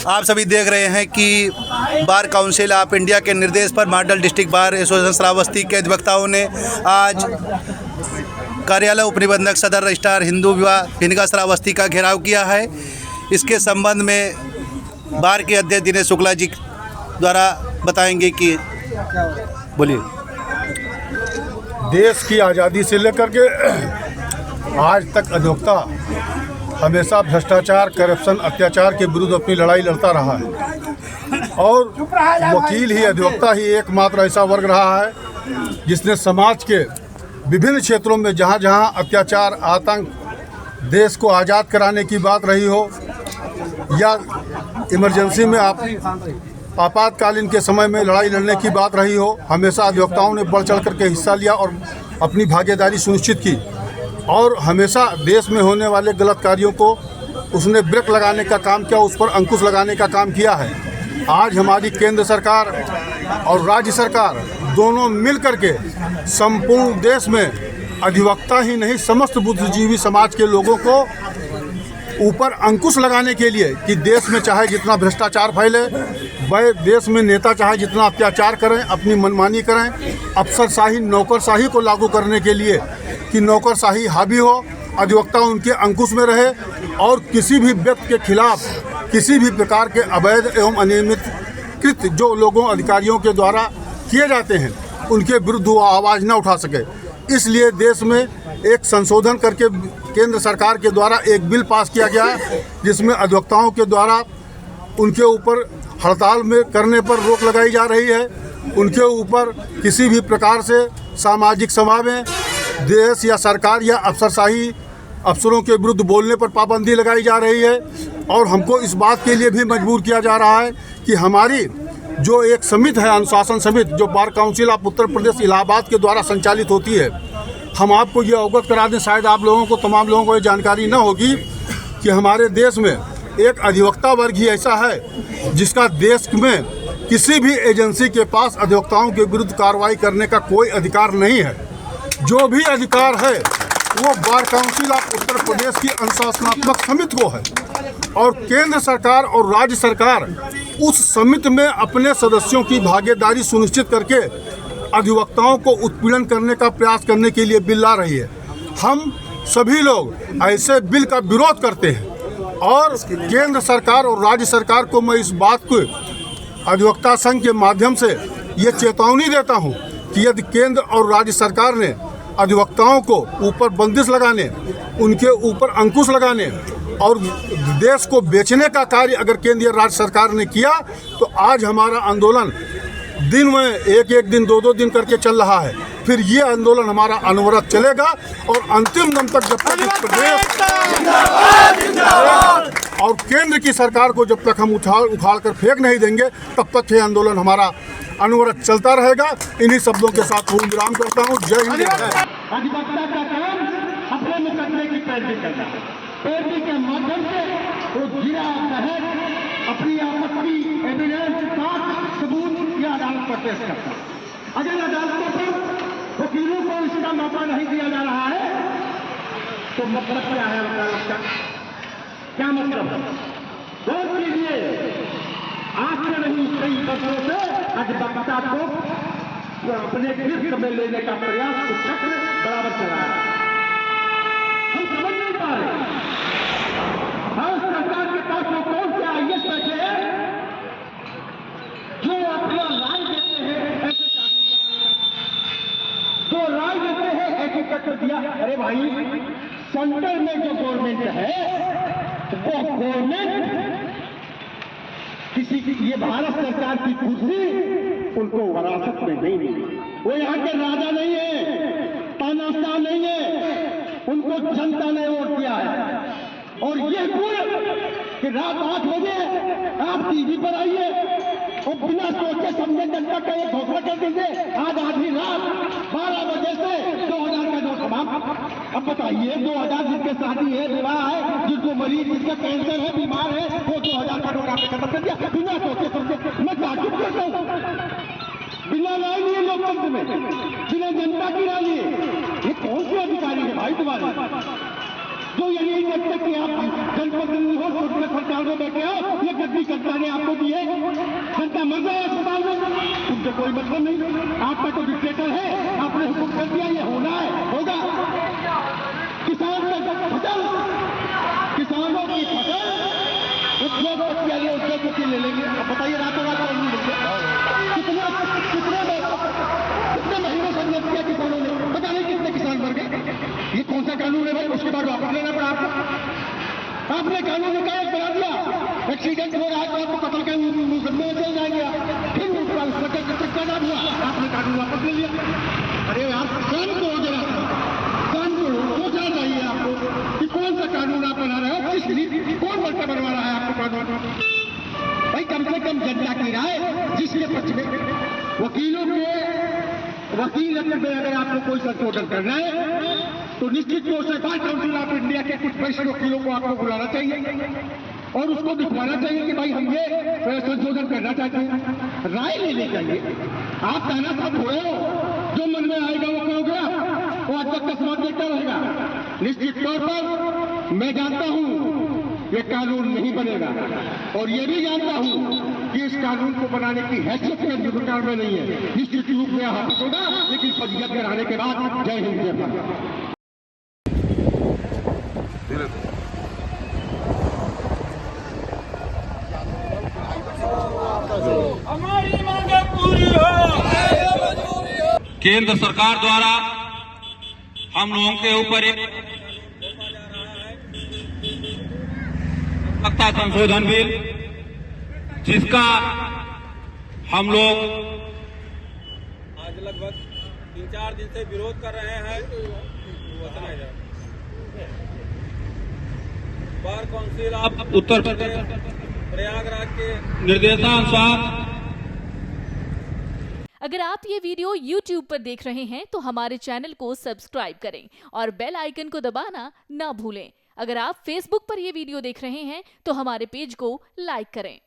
आप सभी देख रहे हैं कि बार काउंसिल ऑफ इंडिया के निर्देश पर model district bar association Shravasti के अधिवक्ताओं ने आज कार्यालय उपनिबंधक सदर रजिस्ट्रार हिंदू विवाह हिनगा श्रावस्ती का घेराव किया है। इसके संबंध में बार के अध्यक्ष दिनेश शुक्ला जी द्वारा बताएंगे कि बोलिए। देश की आज़ादी से लेकर के आज तक अधिवक्ता हमेशा भ्रष्टाचार, करप्शन, अत्याचार के विरुद्ध अपनी लड़ाई लड़ता रहा है और वकील ही, अधिवक्ता ही एकमात्र ऐसा वर्ग रहा है जिसने समाज के विभिन्न क्षेत्रों में जहाँ जहाँ अत्याचार, आतंक, देश को आज़ाद कराने की बात रही हो या इमरजेंसी में आपातकालीन के समय में लड़ाई लड़ने की बात रही हो, हमेशा अधिवक्ताओं ने बढ़ चढ़ करके हिस्सा लिया और अपनी भागीदारी सुनिश्चित की और हमेशा देश में होने वाले गलत कार्यों को उसने ब्रेक लगाने का काम किया, उस पर अंकुश लगाने का काम किया है। आज हमारी केंद्र सरकार और राज्य सरकार दोनों मिल करके संपूर्ण देश में अधिवक्ता ही नहीं समस्त बुद्धिजीवी समाज के लोगों को ऊपर अंकुश लगाने के लिए कि देश में चाहे जितना भ्रष्टाचार फैले, वह देश में नेता चाहे जितना अत्याचार करें, अपनी मनमानी करें, अफसरशाही, नौकरशाही को लागू करने के लिए कि नौकरशाही हावी हो, अधिवक्ता उनके अंकुश में रहे और किसी भी व्यक्ति के खिलाफ किसी भी प्रकार के अवैध एवं अनियमित कृत्य जो लोगों अधिकारियों के द्वारा किए जाते हैं उनके विरुद्ध वो आवाज़ न उठा सके। इसलिए देश में एक संशोधन करके केंद्र सरकार के द्वारा एक बिल पास किया गया है जिसमें अधिवक्ताओं के द्वारा उनके ऊपर हड़ताल में करने पर रोक लगाई जा रही है, उनके ऊपर किसी भी प्रकार से सामाजिक सभा में देश या सरकार या अफसरशाही अफसरों के विरुद्ध बोलने पर पाबंदी लगाई जा रही है। और हमको इस बात के लिए भी मजबूर किया जा रहा है कि हमारी जो एक समिति है, अनुशासन समिति, जो bar council of Uttar Pradesh Allahabad के द्वारा संचालित होती है, हम आपको ये अवगत करा दें, शायद आप लोगों को, तमाम लोगों को ये जानकारी न होगी कि हमारे देश में एक अधिवक्ता वर्ग ही ऐसा है जिसका देश में किसी भी एजेंसी के पास अधिवक्ताओं के विरुद्ध कार्रवाई करने का कोई अधिकार नहीं है। जो भी अधिकार है वो bar council of Uttar Pradesh की अनुशासनात्मक समिति को है और केंद्र सरकार और राज्य सरकार उस समिति में अपने सदस्यों की भागीदारी सुनिश्चित करके अधिवक्ताओं को उत्पीड़न करने का प्रयास करने के लिए बिल ला रही है। हम सभी लोग ऐसे बिल का विरोध करते हैं और केंद्र सरकार और राज्य सरकार को मैं इस बात को अधिवक्ता संघ के माध्यम से ये चेतावनी देता हूँ कि यदि केंद्र और राज्य सरकार ने अधिवक्ताओं को ऊपर बंदिश लगाने, उनके ऊपर अंकुश लगाने और देश को बेचने का कार्य अगर केंद्र या राज्य सरकार ने किया तो आज हमारा आंदोलन दिन में एक दिन, दो दिन करके चल रहा है। फिर ये आंदोलन हमारा अनवरत चलेगा और अंतिम दम तक जब तक इस प्रदेश और केंद्र की सरकार को जब तक हम उखाड़ कर फेंक नहीं देंगे तब तक ये आंदोलन हमारा अनवरत चलता रहेगा। इन्हीं शब्दों के साथ मैं विराम करता हूँ। जय हिंद। अधिवक्ता का काम अपने मुकदमे की पैरवी करना, पैरवी के माध्यम से वो गिरा तहत अपनी आपत्ति, एविडेंस, साक्ष्य, सबूत या अदालत पर पेश करता। अगर अदालतों पर वकीलों को इसका मौका नहीं दिया जा रहा है तो मतलब क्या है अदालत का? क्या मतलब? गौर कीजिए, आज से नहीं कई वर्षों से अधिवक्ता को अपने गिरफ्त में लेने का प्रयास को चक्र बराबर चला है। हम समझ नहीं पा रहे भारत सरकार के पास वो कौन से आईएएस बैठे हैं जो अपना राय देते हैं ऐसे तो राय देते हैं ऐसे चक्र दिया। अरे भाई, सेंटर में जो गवर्नमेंट है वो गवर्नमेंट किसी की, ये भारत सरकार की कुर्सी उनको वरासत में नहीं मिली। वो यहाँ के राजा नहीं है, तानाशाह नहीं है, उनको जनता ने वोट दिया है। और ये गुण कि रात 8 बजे आप टीवी पर आइए और बिना सोचे समझे जनता का ये घोषणा कर दीजिए आज आधी रात 12 बजे से 2000 का नोट समाप्त। अब बताइए, 2000 जिसके शादी है, विवाह है, जिसको मरीज, जिसका कैंसर है, बीमार है, वो 2000 का नोट आपने खत्म कर दिया बिना सोचे समझे। मैं ताजुब करता हूँ, बिना राय लिए लोकतंत्र में, बिना जनता की राय लिए ये कौन से अधिकारी है भाई तुम्हारे? जो ये नहीं देखते कि आप जनप्रतिनिधि हो, छोटे सरकार में बैठे हो, ये गद्दी सरकार ने आपको दी है, जनता मर जाए अस्पताल में, तुमसे कोई मतलब नहीं। आपका तो डिक्टेटर है, आपने हुक्म कर दिया, ये होना है, होगा। किसान का फसल, किसानों की फसल उद्योगपति ले लेंगे। अब बताइए रातों रात कौन लेंगे? कितने महीनों से नियत किया किसानों ने, पता नहीं कितने किसान मर गए। ये कौन सा कानून है भाई? उसके बाद वापस लेना पड़ा आपको। आपने कानून निकाय बना दिया, एक्सीडेंट हो रहा है तो आपको कत्ल के मुकदमे में चल जाएंगे, फिर उसका हुआ, आपने कानून वापस ले लिया। अरे यार कानून को हो जरा, कानून सोचना चाहिए आपको कि कौन सा कानून आप बना रहे हो, किस लिए, कौन बच्चा बनवा रहा है आपको कानून? भाई कम से कम जनता की राय जिसके पक्ष में वकीलों के वकील में अगर आपको कोई संशोधन करना है तो निश्चित रूप से बार काउंसिल ऑफ इंडिया के कुछ वरिष्ठ वकीलों को आपको बुलाना चाहिए और उसको दिखवाना चाहिए कि भाई हम ये संशोधन करना चाहते हैं, राय लेनी चाहिए। आप ताना साहब थोड़े हो, जो मन में आएगा वो कहोगे, वो आज तक कस्मत देखता रहेगा। निश्चित तौर पर मैं जानता हूं ये कानून नहीं बनेगा और ये भी जानता हूं कि इस कानून को बनाने की हैसियत में सरकार में नहीं है। निश्चित रूप में हाथ होगा, लेकिन फजीयत कराने के बाद जय हिंद जय भारत। हमारी मांगे पूरी हो। केंद्र सरकार द्वारा हम लोगों के ऊपर एक नागरिकता संशोधन बिल, जिसका हम लोग आज लगभग 3-4 दिन से विरोध कर रहे हैं। Bar council of Uttar Pradesh Prayagraj के निर्देशानुसार। अगर आप ये वीडियो YouTube पर देख रहे हैं तो हमारे चैनल को सब्सक्राइब करें और बेल आइकन को दबाना ना भूलें। अगर आप Facebook पर ये वीडियो देख रहे हैं तो हमारे पेज को लाइक करें।